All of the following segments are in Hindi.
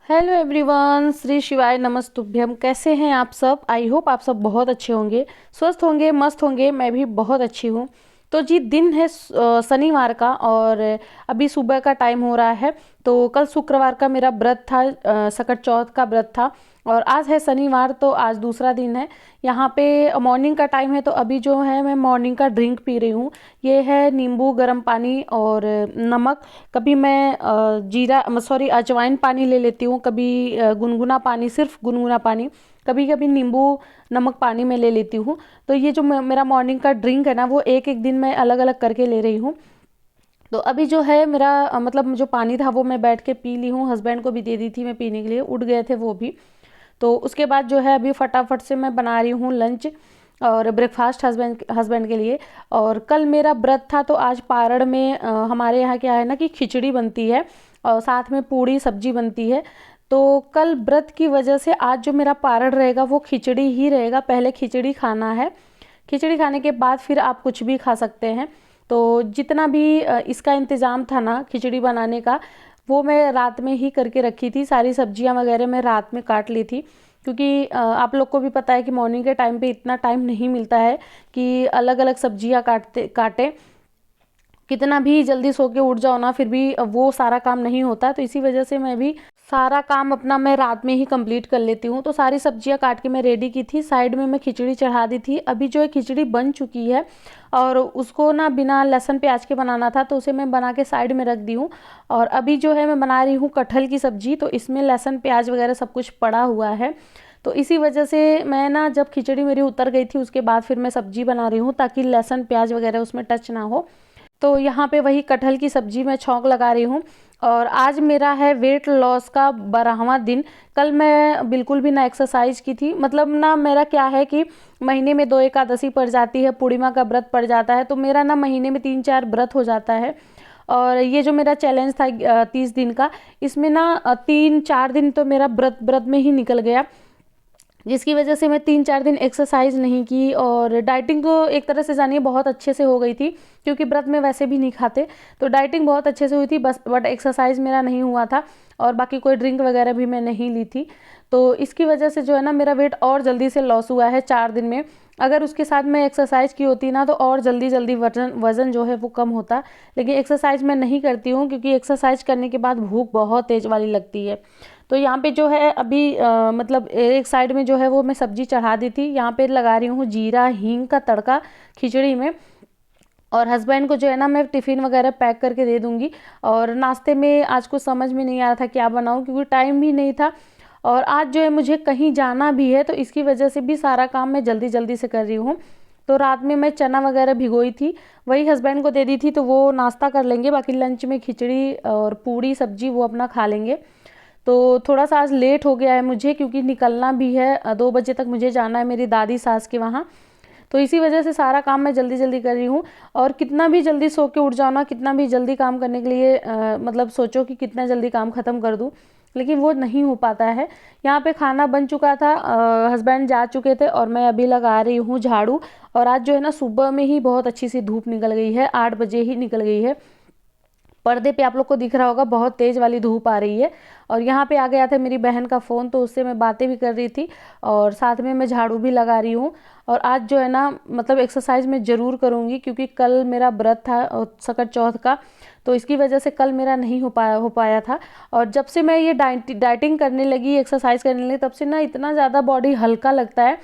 हेलो एवरीवन, श्री शिवाय नमस्तुभ्यम। कैसे हैं आप सब? आई होप आप सब बहुत अच्छे होंगे, स्वस्थ होंगे, मस्त होंगे। मैं भी बहुत अच्छी हूँ। तो जी, दिन है शनिवार का और अभी सुबह का टाइम हो रहा है। तो कल शुक्रवार का मेरा व्रत था, सकट चौथ का व्रत था और आज है शनिवार, तो आज दूसरा दिन है। यहाँ पे मॉर्निंग का टाइम है, तो अभी जो है मैं मॉर्निंग का ड्रिंक पी रही हूँ। ये है नींबू गर्म पानी और नमक। कभी मैं जीरा सॉरी अजवाइन पानी ले लेती हूँ, कभी गुनगुना पानी, सिर्फ गुनगुना पानी, कभी कभी नींबू नमक पानी में ले लेती हूँ। तो ये जो मेरा मॉर्निंग का ड्रिंक है ना, वो एक एक दिन मैं अलग अलग करके ले रही हूँ। तो अभी जो है मेरा मतलब जो पानी था वो मैं बैठ के पी ली हूँ। हस्बैंड को भी दे दी थी मैं पीने के लिए, उठ गए थे वो भी। तो उसके बाद जो है अभी फटाफट से मैं बना रही हूँ लंच और ब्रेकफास्ट हस्बैंड के लिए। और कल मेरा व्रत था, तो आज पारण में हमारे यहाँ क्या है ना कि खिचड़ी बनती है और साथ में पूड़ी सब्जी बनती है। तो कल व्रत की वजह से आज जो मेरा पारण रहेगा वो खिचड़ी ही रहेगा। पहले खिचड़ी खाना है, खिचड़ी खाने के बाद फिर आप कुछ भी खा सकते हैं। तो जितना भी इसका इंतज़ाम था ना खिचड़ी बनाने का, वो मैं रात में ही करके रखी थी। सारी सब्जियां वगैरह मैं रात में काट ली थी, क्योंकि आप लोग को भी पता है कि मॉर्निंग के टाइम पे इतना टाइम नहीं मिलता है कि अलग अलग सब्जियां काटें। कितना भी जल्दी सो के उठ जाओ ना, फिर भी वो सारा काम नहीं होता। तो इसी वजह से मैं भी सारा काम अपना मैं रात में ही कंप्लीट कर लेती हूँ। तो सारी सब्जियां काट के मैं रेडी की थी, साइड में मैं खिचड़ी चढ़ा दी थी। अभी जो है खिचड़ी बन चुकी है और उसको ना बिना लहसुन प्याज के बनाना था, तो उसे मैं बना के साइड में रख दी हूँ। और अभी जो है मैं बना रही हूँ कटहल की सब्जी, तो इसमें लहसुन प्याज वगैरह सब कुछ पड़ा हुआ है। तो इसी वजह से मैं ना, जब खिचड़ी मेरी उतर गई थी उसके बाद फिर मैं सब्जी बना रही हूँ, ताकि लहसुन प्याज वगैरह उसमें टच ना हो। तो यहाँ पे वही कटहल की सब्जी में छौंक लगा रही हूँ। और आज मेरा है वेट लॉस का 12वां दिन। कल मैं बिल्कुल भी ना एक्सरसाइज की थी। मतलब ना मेरा क्या है कि महीने में 2 एकादशी पड़ जाती है, पूर्णिमा का व्रत पड़ जाता है, तो मेरा ना महीने में 3-4 व्रत हो जाता है। और ये जो मेरा चैलेंज था 30 दिन का, इसमें ना 3-4 दिन तो मेरा व्रत व्रत में ही निकल गया, जिसकी वजह से मैं 3-4 दिन एक्सरसाइज नहीं की। और डाइटिंग तो एक तरह से जानिए बहुत अच्छे से हो गई थी, क्योंकि व्रत में वैसे भी नहीं खाते। तो डाइटिंग बहुत अच्छे से हुई थी, बस बट एक्सरसाइज मेरा नहीं हुआ था और बाकी कोई ड्रिंक वगैरह भी मैं नहीं ली थी। तो इसकी वजह से जो है ना मेरा वेट और जल्दी से लॉस हुआ है 4 दिन में। अगर उसके साथ मैं एक्सरसाइज की होती ना, तो और जल्दी जल्दी वज़न जो है वो कम होता। लेकिन एक्सरसाइज मैं नहीं करती हूँ, क्योंकि एक्सरसाइज करने के बाद भूख बहुत तेज़ वाली लगती है। तो यहाँ पे जो है अभी मतलब एक साइड में जो है वो मैं सब्जी चढ़ा दी थी। यहाँ पे लगा रही हूँ जीरा हींग का तड़का खिचड़ी में। और हस्बैंड को जो है ना मैं टिफ़िन वगैरह पैक करके दे दूँगी। और नाश्ते में आज कुछ समझ में नहीं आ रहा था क्या बनाऊँ, क्योंकि टाइम भी नहीं था। और आज जो है मुझे कहीं जाना भी है, तो इसकी वजह से भी सारा काम मैं जल्दी जल्दी से कर रही हूँ। तो रात में मैं चना वगैरह भिगोई थी, वही हस्बैंड को दे दी थी, तो वो नाश्ता कर लेंगे। बाकी लंच में खिचड़ी और पूड़ी सब्जी वो अपना खा लेंगे। तो थोड़ा सा आज लेट हो गया है मुझे, क्योंकि निकलना भी है, 2 बजे तक मुझे जाना है मेरी दादी सास के वहाँ। तो इसी वजह से सारा काम मैं जल्दी जल्दी कर रही हूँ। और कितना भी जल्दी सो के उठ जाओ ना, कितना भी जल्दी काम करने के लिए मतलब सोचो कि कितना जल्दी काम ख़त्म कर दूँ, लेकिन वो नहीं हो पाता है। यहाँ पे खाना बन चुका था, हस्बैंड जा चुके थे और मैं अभी लगा रही हूँ झाड़ू। और आज जो है ना सुबह में ही बहुत अच्छी सी धूप निकल गई है, 8 बजे ही निकल गई है। पर्दे पे आप लोग को दिख रहा होगा बहुत तेज़ वाली धूप आ रही है। और यहाँ पे आ गया था मेरी बहन का फ़ोन, तो उससे मैं बातें भी कर रही थी और साथ में मैं झाड़ू भी लगा रही हूँ। और आज जो है ना मतलब एक्सरसाइज मैं ज़रूर करूँगी, क्योंकि कल मेरा व्रत था सकट चौथ का। तो इसकी वजह से कल मेरा नहीं हो पाया था। और जब से मैं ये डाइटिंग करने लगी, एक्सरसाइज करने लगी, तब से ना इतना ज़्यादा बॉडी हल्का लगता है,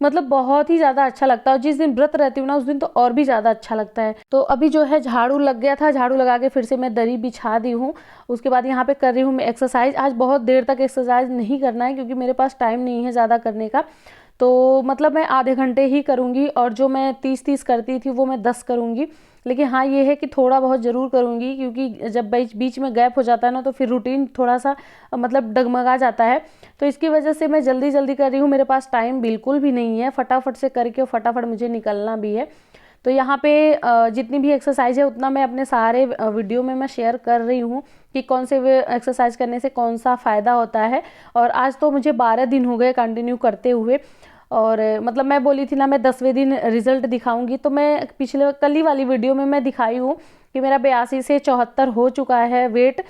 मतलब बहुत ही ज़्यादा अच्छा लगता है। और जिस दिन व्रत रहती हूँ ना, उस दिन तो और भी ज़्यादा अच्छा लगता है। तो अभी जो है झाड़ू लग गया था, झाड़ू लगा के फिर से मैं दरी बिछा दी हूँ। उसके बाद यहाँ पे कर रही हूँ मैं एक्सरसाइज। आज बहुत देर तक एक्सरसाइज नहीं करना है, क्योंकि मेरे पास टाइम नहीं है ज़्यादा करने का। तो मतलब मैं आधे घंटे ही करूँगी, और जो मैं 30-30 करती थी वो मैं 10 करूँगी। लेकिन हाँ, ये है कि थोड़ा बहुत ज़रूर करूँगी, क्योंकि जब बीच बीच में गैप हो जाता है ना, तो फिर रूटीन थोड़ा सा मतलब डगमगा जाता है। तो इसकी वजह से मैं जल्दी जल्दी कर रही हूँ, मेरे पास टाइम बिल्कुल भी नहीं है, फटाफट से करके और फटाफट मुझे निकलना भी है। तो यहाँ पे जितनी भी एक्सरसाइज है उतना मैं अपने सारे वीडियो में मैं शेयर कर रही हूँ कि कौन से वे एक्सरसाइज करने से कौन सा फ़ायदा होता है। और आज तो मुझे 12 दिन हो गए कंटिन्यू करते हुए। और मतलब मैं बोली थी ना मैं 10वें दिन रिजल्ट दिखाऊंगी, तो मैं पिछले कल ही वाली वीडियो में मैं दिखाई हूँ कि मेरा 82 से 74 हो चुका है वेट।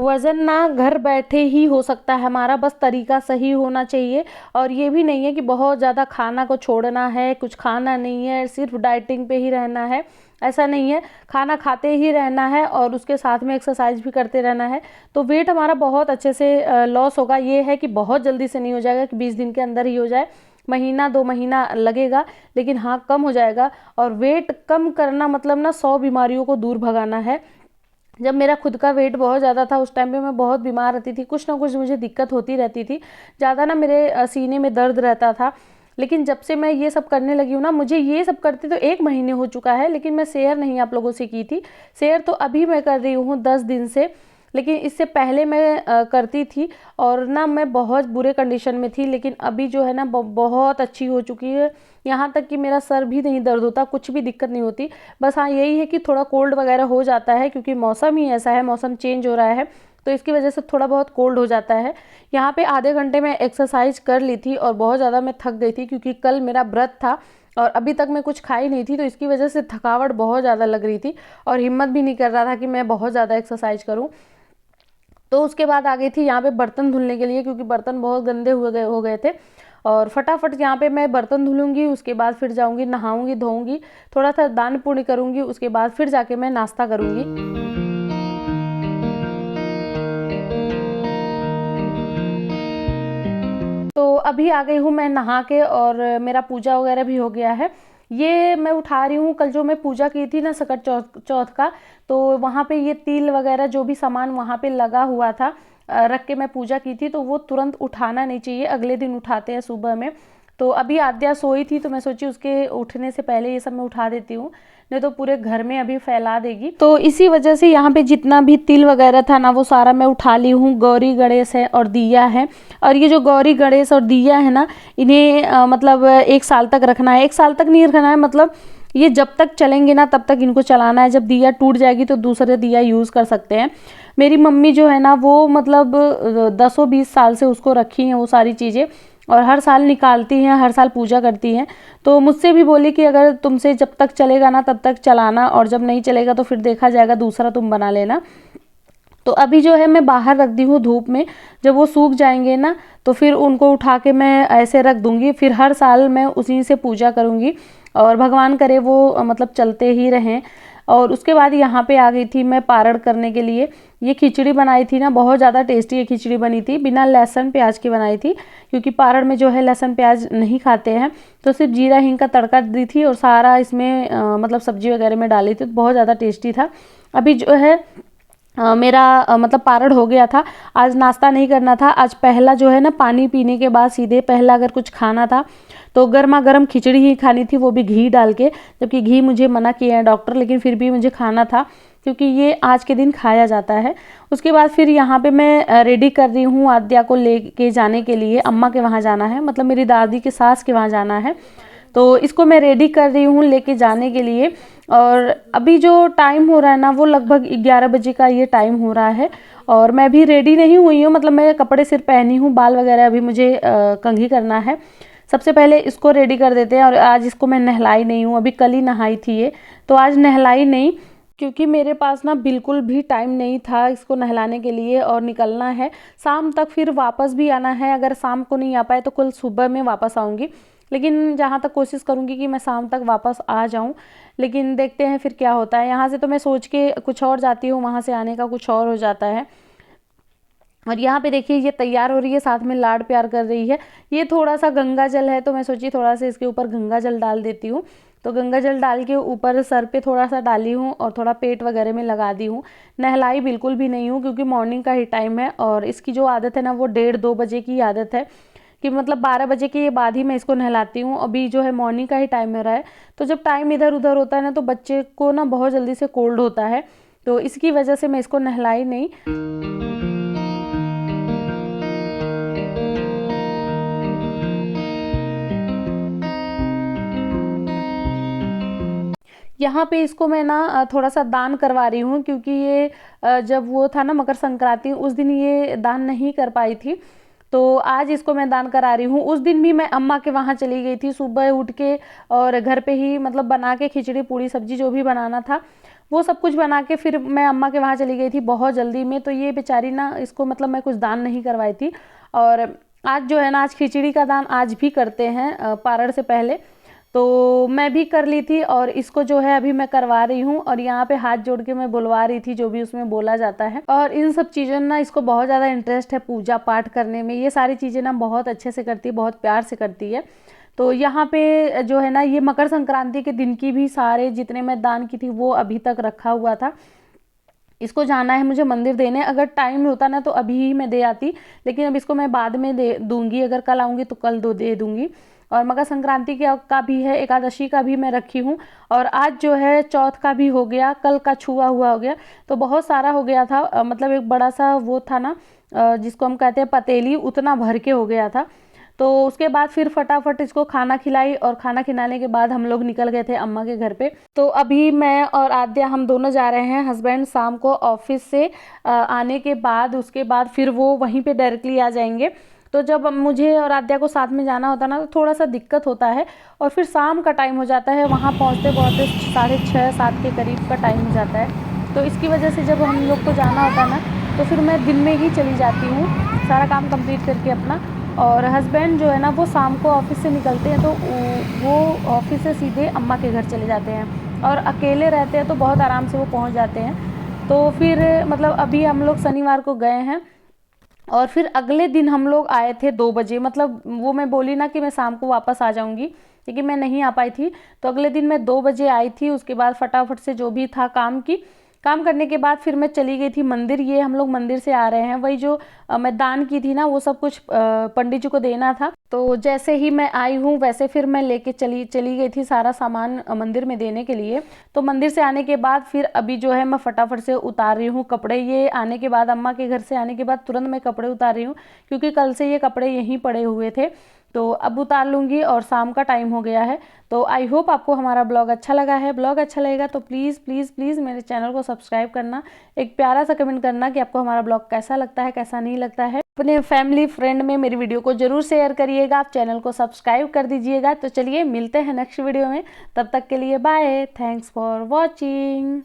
वज़न ना घर बैठे ही हो सकता है हमारा, बस तरीका सही होना चाहिए। और ये भी नहीं है कि बहुत ज़्यादा खाना को छोड़ना है, कुछ खाना नहीं है, सिर्फ डाइटिंग पे ही रहना है, ऐसा नहीं है। खाना खाते ही रहना है और उसके साथ में एक्सरसाइज भी करते रहना है, तो वेट हमारा बहुत अच्छे से लॉस होगा। ये है कि बहुत जल्दी से नहीं हो जाएगा कि 20 दिन के अंदर ही हो जाए, महीना 2 महीना लगेगा, लेकिन हाँ कम हो जाएगा। और वेट कम करना मतलब ना 100 बीमारियों को दूर भगाना है। जब मेरा खुद का वेट बहुत ज़्यादा था उस टाइम पे मैं बहुत बीमार रहती थी, कुछ ना कुछ मुझे दिक्कत होती रहती थी, ज़्यादा ना मेरे सीने में दर्द रहता था। लेकिन जब से मैं ये सब करने लगी हूँ ना, मुझे ये सब करते तो 1 महीने हो चुका है, लेकिन मैं शेयर नहीं आप लोगों से की थी। शेयर तो अभी मैं कर रही हूँ 10 दिन से, लेकिन इससे पहले मैं करती थी और ना मैं बहुत बुरे कंडीशन में थी, लेकिन अभी जो है ना बहुत अच्छी हो चुकी है। यहाँ तक कि मेरा सर भी नहीं दर्द होता, कुछ भी दिक्कत नहीं होती। बस हाँ यही है कि थोड़ा कोल्ड वगैरह हो जाता है, क्योंकि मौसम ही ऐसा है, मौसम चेंज हो रहा है, तो इसकी वजह से थोड़ा बहुत कोल्ड हो जाता है। यहाँ पे आधे घंटे में एक्सरसाइज कर ली थी और बहुत ज़्यादा मैं थक गई थी, क्योंकि कल मेरा व्रत था और अभी तक मैं कुछ खाई नहीं थी, तो इसकी वजह से थकावट बहुत ज़्यादा लग रही थी और हिम्मत भी नहीं कर रहा था कि मैं बहुत ज़्यादा एक्सरसाइज करूँ। तो उसके बाद आ गई थी यहाँ पे बर्तन धुलने के लिए, क्योंकि बर्तन बहुत गंदे हो गए थे। और फटाफट यहाँ पे मैं बर्तन धुलूंगी, उसके बाद फिर जाऊंगी नहाऊंगी धोऊंगी, थोड़ा सा दान पुण्य करूंगी, उसके बाद फिर जाके मैं नाश्ता करूंगी। तो अभी आ गई हूँ मैं नहा के और मेरा पूजा वगैरह भी हो गया है। ये मैं उठा रही हूँ, कल जो मैं पूजा की थी ना सकट चौथ का, तो वहाँ पे ये तिल वगैरह जो भी सामान वहाँ पे लगा हुआ था रख के मैं पूजा की थी, तो वो तुरंत उठाना नहीं चाहिए, अगले दिन उठाते हैं सुबह में। तो अभी आद्या सोई थी तो मैं सोची उसके उठने से पहले ये सब मैं उठा देती हूँ, नहीं तो पूरे घर में अभी फैला देगी। तो इसी वजह से यहाँ पे जितना भी तिल वगैरह था ना वो सारा मैं उठा ली हूँ। गौरी गणेश है और दिया है, और ये जो गौरी गणेश और दिया है ना, इन्हें मतलब 1 साल तक रखना है। 1 साल तक नहीं रखना है, मतलब ये जब तक चलेंगे ना तब तक इनको चलाना है। जब दिया टूट जाएगी तो दूसरे दिया यूज़ कर सकते हैं। मेरी मम्मी जो है ना वो मतलब 10-20 साल से उसको रखी हैं वो सारी चीज़ें, और हर साल निकालती हैं, हर साल पूजा करती हैं। तो मुझसे भी बोली कि अगर तुमसे जब तक चलेगा ना तब तक चलाना, और जब नहीं चलेगा तो फिर देखा जाएगा, दूसरा तुम बना लेना। तो अभी जो है मैं बाहर रख दी हूँ धूप में, जब वो सूख जाएंगे ना तो फिर उनको उठा के मैं ऐसे रख दूँगी। फिर हर साल मैं उसी से पूजा करूँगी और भगवान करे वो मतलब चलते ही रहें। और उसके बाद यहाँ पे आ गई थी मैं पारण करने के लिए। ये खिचड़ी बनाई थी ना, बहुत ज़्यादा टेस्टी ये खिचड़ी बनी थी, बिना लहसुन प्याज की बनाई थी, क्योंकि पारण में जो है लहसुन प्याज नहीं खाते हैं। तो सिर्फ जीरा हींग का तड़का दी थी और सारा इसमें मतलब सब्जी वगैरह में डाली थी, तो बहुत ज़्यादा टेस्टी था। अभी जो है मेरा मतलब पारण हो गया था। आज नाश्ता नहीं करना था, आज पहला जो है ना पानी पीने के बाद सीधे पहला अगर कुछ खाना था तो गर्मा गर्म खिचड़ी ही खानी थी, वो भी घी डाल के, जबकि घी मुझे मना किया है डॉक्टर, लेकिन फिर भी मुझे खाना था क्योंकि ये आज के दिन खाया जाता है। उसके बाद फिर यहाँ पे मैं रेडी कर रही हूँ आद्या को लेके जाने के लिए, अम्मा के वहाँ जाना है, मतलब मेरी दादी के सास के वहाँ जाना है। तो इसको मैं रेडी कर रही हूँ लेके जाने के लिए। और अभी जो टाइम हो रहा है ना वो लगभग 11 बजे का ये टाइम हो रहा है, और मैं भी रेडी नहीं हुई हूँ, मतलब मैं कपड़े सिर्फ पहनी हूँ, बाल वगैरह अभी मुझे कंघी करना है। सबसे पहले इसको रेडी कर देते हैं। और आज इसको मैं नहलाई नहीं हूँ, अभी कल ही नहाई थी ये, तो आज नहलाई नहीं, क्योंकि मेरे पास ना बिल्कुल भी टाइम नहीं था इसको नहलाने के लिए, और निकलना है शाम तक, फिर वापस भी आना है। अगर शाम को नहीं आ पाए तो कल सुबह में वापस आऊँगी, लेकिन जहाँ तक कोशिश करूँगी कि मैं शाम तक वापस आ जाऊँ, लेकिन देखते हैं फिर क्या होता है। यहाँ से तो मैं सोच के कुछ और जाती हूँ, वहाँ से आने का कुछ और हो जाता है। और यहाँ पे देखिए ये तैयार हो रही है, साथ में लाड प्यार कर रही है। ये थोड़ा सा गंगा जल है तो मैं सोची थोड़ा सा इसके ऊपर गंगा जल डाल देती हूँ। तो गंगा जल डाल के ऊपर सर पे थोड़ा सा डाली हूँ और थोड़ा पेट वगैरह में लगा दी हूँ। नहलाई बिल्कुल भी नहीं हूँ, क्योंकि मॉर्निंग का ही टाइम है, और इसकी जो आदत है ना वो 1:30-2 बजे की आदत है, कि मतलब 12 बजे के बाद ही मैं इसको नहलाती हूँ। अभी जो है मॉर्निंग का ही टाइम हो रहा है, तो जब टाइम इधर उधर होता है ना तो बच्चे को ना बहुत जल्दी से कोल्ड होता है, तो इसकी वजह से मैं इसको नहलाई नहीं। यहाँ पे इसको मैं ना थोड़ा सा दान करवा रही हूँ, क्योंकि ये जब वो था ना मकर संक्रांति, उस दिन ये दान नहीं कर पाई थी, तो आज इसको मैं दान करा रही हूँ। उस दिन भी मैं अम्मा के वहाँ चली गई थी सुबह उठ के, और घर पे ही मतलब बना के खिचड़ी पूड़ी सब्जी जो भी बनाना था वो सब कुछ बना के फिर मैं अम्मा के वहाँ चली गई थी बहुत जल्दी में। तो ये बेचारी ना, इसको मतलब मैं कुछ दान नहीं करवाई थी। और आज जो है ना, आज खिचड़ी का दान आज भी करते हैं पारण से पहले, तो मैं भी कर ली थी और इसको जो है अभी मैं करवा रही हूँ। और यहाँ पे हाथ जोड़ के मैं बुलवा रही थी जो भी उसमें बोला जाता है। और इन सब चीज़ों ना इसको बहुत ज़्यादा इंटरेस्ट है पूजा पाठ करने में। ये सारी चीज़ें ना बहुत अच्छे से करती है, बहुत प्यार से करती है। तो यहाँ पे जो है ना, ये मकर संक्रांति के दिन की भी सारे जितने मैं दान की थी वो अभी तक रखा हुआ था। इसको जाना है मुझे मंदिर देने, अगर टाइम होता ना तो अभी ही मैं दे आती, लेकिन अब इसको मैं बाद में दे दूंगी। अगर कल आऊँगी तो कल दे दूंगी। और मकर संक्रांति का भी है, एकादशी का भी मैं रखी हूँ। और आज जो है चौथ का भी हो गया, कल का छुआ हुआ हो गया, तो बहुत सारा हो गया था। मतलब एक बड़ा सा वो था ना, जिसको हम कहते हैं पतेली, उतना भर के हो गया था। तो उसके बाद फिर फटाफट इसको खाना खिलाई और खाना खिलाने के बाद हम लोग निकल गए थे अम्मा के घर पे। तो अभी मैं और आद्या हम दोनों जा रहे हैं। हस्बैंड शाम को ऑफिस से आने के बाद उसके बाद फिर वो वहीं पे डायरेक्टली आ जाएंगे। तो जब मुझे और आद्या को साथ में जाना होता है ना, तो थोड़ा सा दिक्कत होता है। और फिर शाम का टाइम हो जाता है, वहाँ पहुँचते पहुँचते 6:30-7 के करीब का टाइम हो जाता है। तो इसकी वजह से जब हम लोग को जाना होता है ना, तो फिर मैं दिन में ही चली जाती हूँ सारा काम कंप्लीट करके अपना। और हस्बैंड जो है ना, वो शाम को ऑफिस से निकलते हैं तो वो ऑफिस से सीधे अम्मा के घर चले जाते हैं। और अकेले रहते हैं तो बहुत आराम से वो पहुंच जाते हैं। तो फिर मतलब अभी हम लोग शनिवार को गए हैं और फिर अगले दिन हम लोग आए थे 2 बजे। मतलब वो मैं बोली ना कि मैं शाम को वापस आ जाऊंगी, लेकिन मैं नहीं आ पाई थी। तो अगले दिन मैं 2 बजे आई थी। उसके बाद फटाफट से जो भी था काम करने के बाद फिर मैं चली गई थी मंदिर। ये हम लोग मंदिर से आ रहे हैं, वही जो मैं दान की थी ना, वो सब कुछ पंडित जी को देना था। तो जैसे ही मैं आई हूँ वैसे फिर मैं लेके चली गई थी सारा सामान मंदिर में देने के लिए। तो मंदिर से आने के बाद फिर अभी जो है मैं फटाफट से उतार रही हूँ कपड़े। ये आने के बाद, अम्मा के घर से आने के बाद तुरंत मैं कपड़े उतार रही हूँ, क्योंकि कल से ये कपड़े यहीं पड़े हुए थे। तो अब उतार लूँगी और शाम का टाइम हो गया है। तो आई होप आपको हमारा ब्लॉग अच्छा लगा है। ब्लॉग अच्छा लगेगा तो प्लीज़ प्लीज़ प्लीज़ मेरे चैनल को सब्सक्राइब करना, एक प्यारा सा कमेंट करना कि आपको हमारा ब्लॉग कैसा लगता है, कैसा नहीं लगता है। अपने फैमिली फ्रेंड में मेरी वीडियो को जरूर शेयर करिएगा, आप चैनल को सब्सक्राइब कर दीजिएगा। तो चलिए मिलते हैं नेक्स्ट वीडियो में, तब तक के लिए बाय, थैंक्स फॉर वॉचिंग।